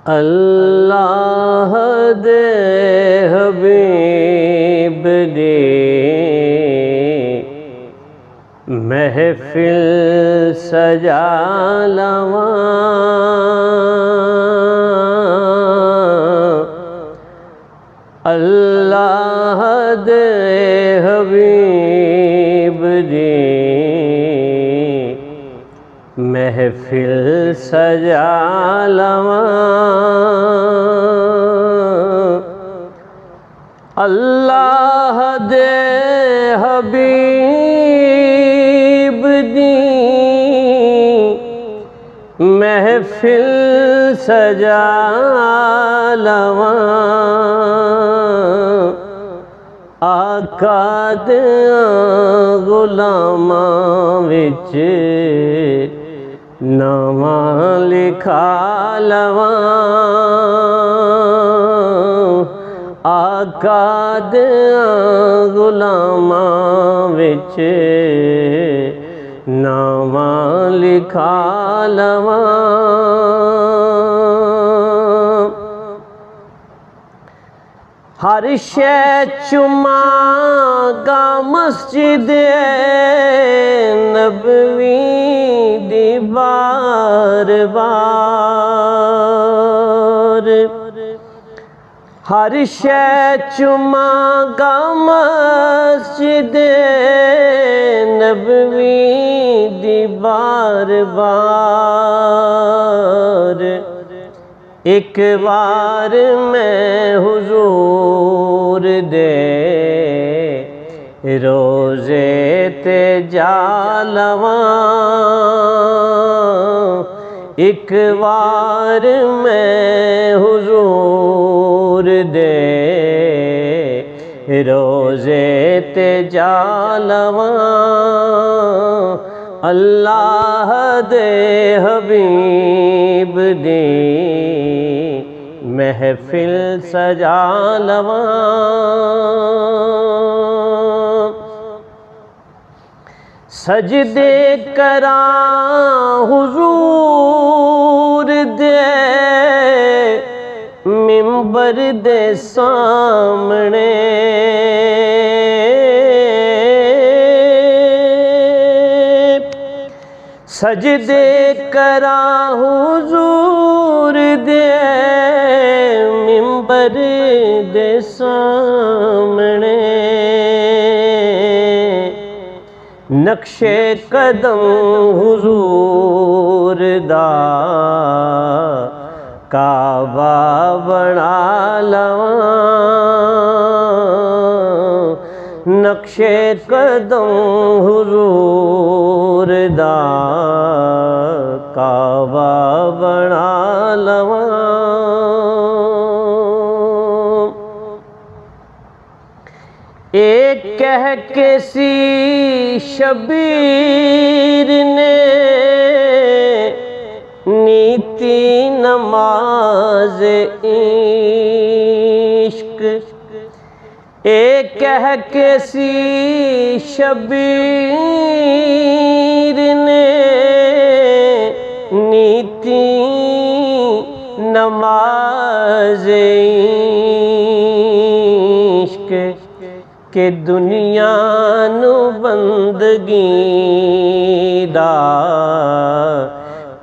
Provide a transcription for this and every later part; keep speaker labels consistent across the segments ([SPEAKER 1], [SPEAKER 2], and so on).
[SPEAKER 1] अल्लाह दे हबीब दी महफिल सजा लवां। अल्लाह दे हबीब दी महफिल सजा लवां। अल्लाह दे हबीब दी महफिल सजा लवां। आका दे गुलामां विच नावां लिखा लवां। आका दे गुलामां विच नावां लिखा लवां। हर शै चुमागा मस्जिद नबवी दी बार बार। हर शै चुमागा मस्जिद नबवी दी बार बार। एक बार मैं हुजूर दे रोज़े ते जा लवां। एक बार मैं हुजूर दे रोज़े ते जा लवां। अल्लाह दे हबीब दी महफिल सजा लवां। सजदे करां हुजूर दे मिंबर दे सामने। सजदे करां हुजूर दे मिंबर दे सामने। नक्शे कदम हुजूर दा काबा बना लवां। नक्शे कदम हुजूर दा काबा बना लवां। एक कह के सी शबीर ने नीति नमाज इश्क। एक कह के सी शबीर ने नीति नमाज इश्क। के दुनिया नू बंदगी दा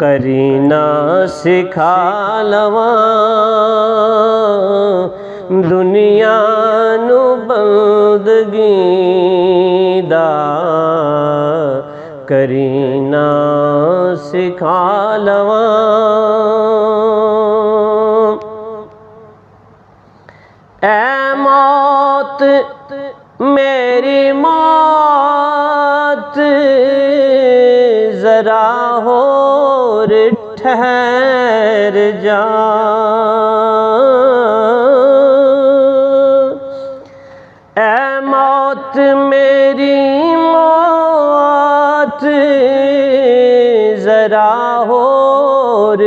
[SPEAKER 1] करीना सिखा लवां। दुनिया नू बंदगी दा करीना सिखा लवां। ऐ मौत मेरी मौत जरा होर ठहर जा। ऐ मौत मेरी मौत जरा होर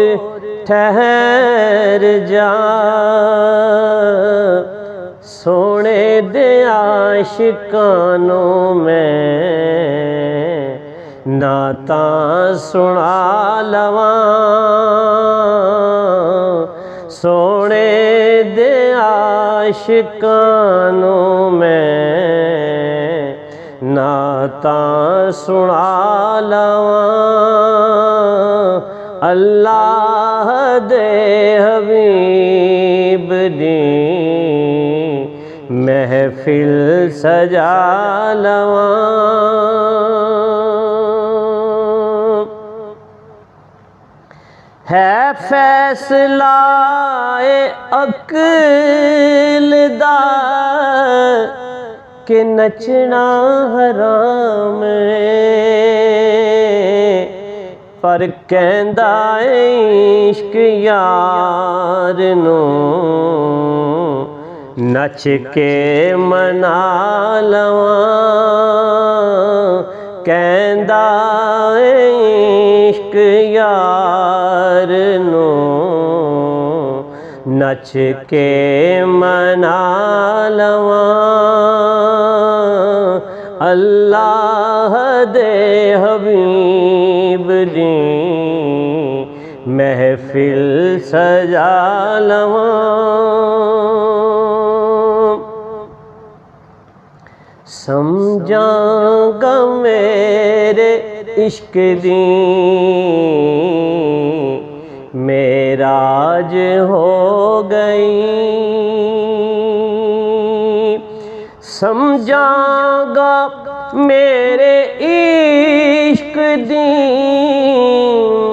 [SPEAKER 1] ठहर जा। सोने दे आशिकानों में नाता सुना लवां। सोने दे आशिकानों में नाता सुना लवां अल्लाह दे हबीब दी महफिल सजा लवां। है फैसला अक़ल दा कि नचना हराम पर कहंदा इश्क यार नू नच के मना लवां। कहंदा इश्क यार नू नच के मना लवां अल्लाह दे हबीब दी महफिल सजा लवां। समझांगा मेरे इश्क दी मेराज हो गई। समझांगा मेरे इश्क दी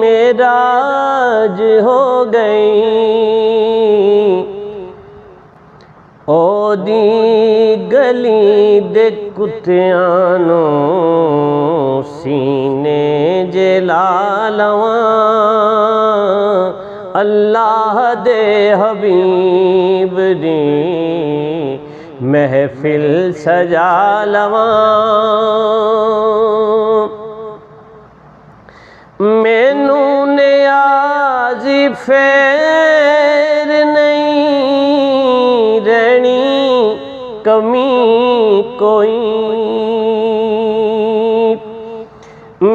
[SPEAKER 1] मेराज हो गई। ओदी गली दे कुत्तियां नू सीने जला लवां अल्लाह दे हबीब दी महफिल सजा लवां। मैनू नियाज़ी फेर नहीं रहनी कमी कोई।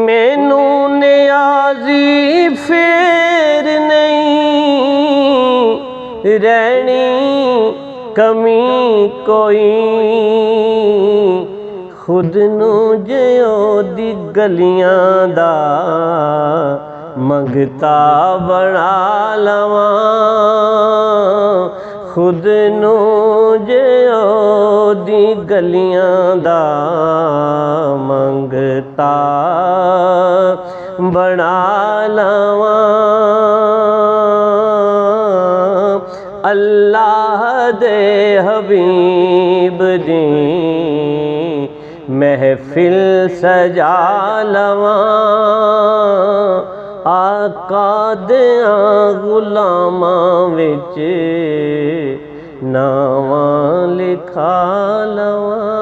[SPEAKER 1] मैनू नियाज़ी फेर नहीं रहनी कमी कोई। खुद नू जियो दी गलियां दा मंगता बना लवां। खुद नू जियो दी गलियां दा मंगता बना लवां अल्लाह दे हबीब दी महफिल सजा लवां। आका दियां गुलामां विच नावां लिखा लवां।